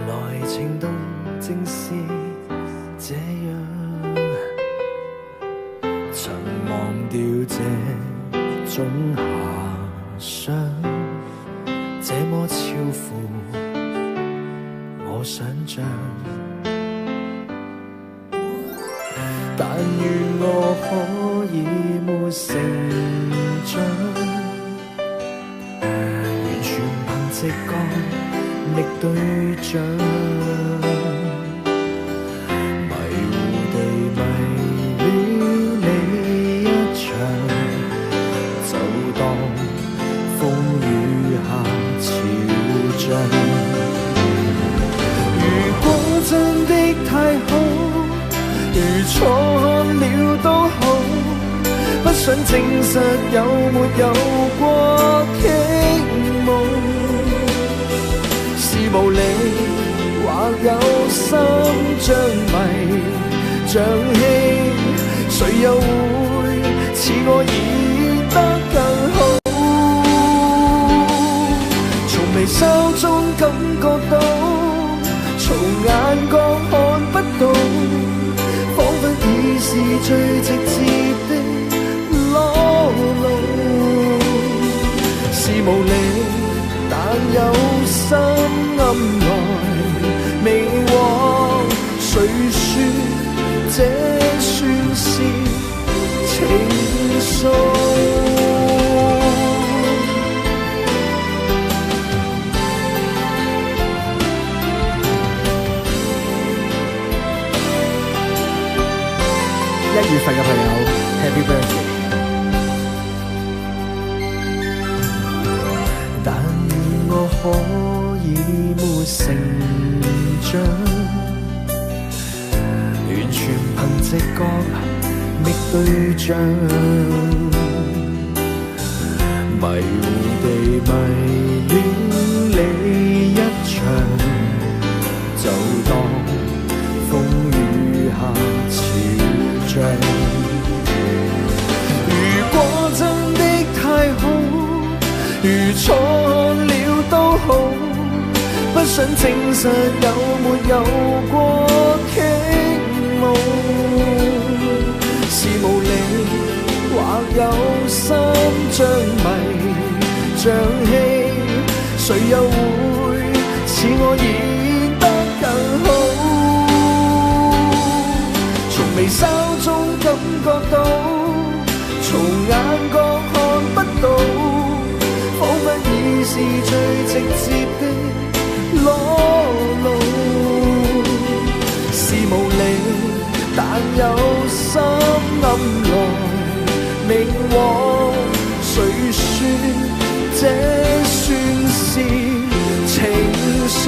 來情動正是這樣，曾忘掉這種遐想，這麼超乎我想象。但願我可以沒成長，完全憑直覺覓對象，迷糊地迷戀你一場，就當風雨下潮漲。如果真的太好，如錯了都好，不想證實有沒有過傾慕，是無理或有心將迷像戲，誰又會似我演得更好？從微笑中感覺到，從眼角看不到，彷彿已是最直接的裸露，是無理，但有心暗來明往，誰說這算是情愫？1月份嘅朋友 Happy Birthday。 但願我可以沒成長，完全憑直覺覓對象，迷糊地迷戀你一場，就當風雨下潮漲。如果真的太好，如錯了都好，不想證實有沒有過傾慕，是無理或有心將迷像戲，誰又會似我演得更好？從微笑中感覺到，從眼角看不到，彷彿已是最直接的裸露，是無理，但有心暗來明往，誰說這算是情愫？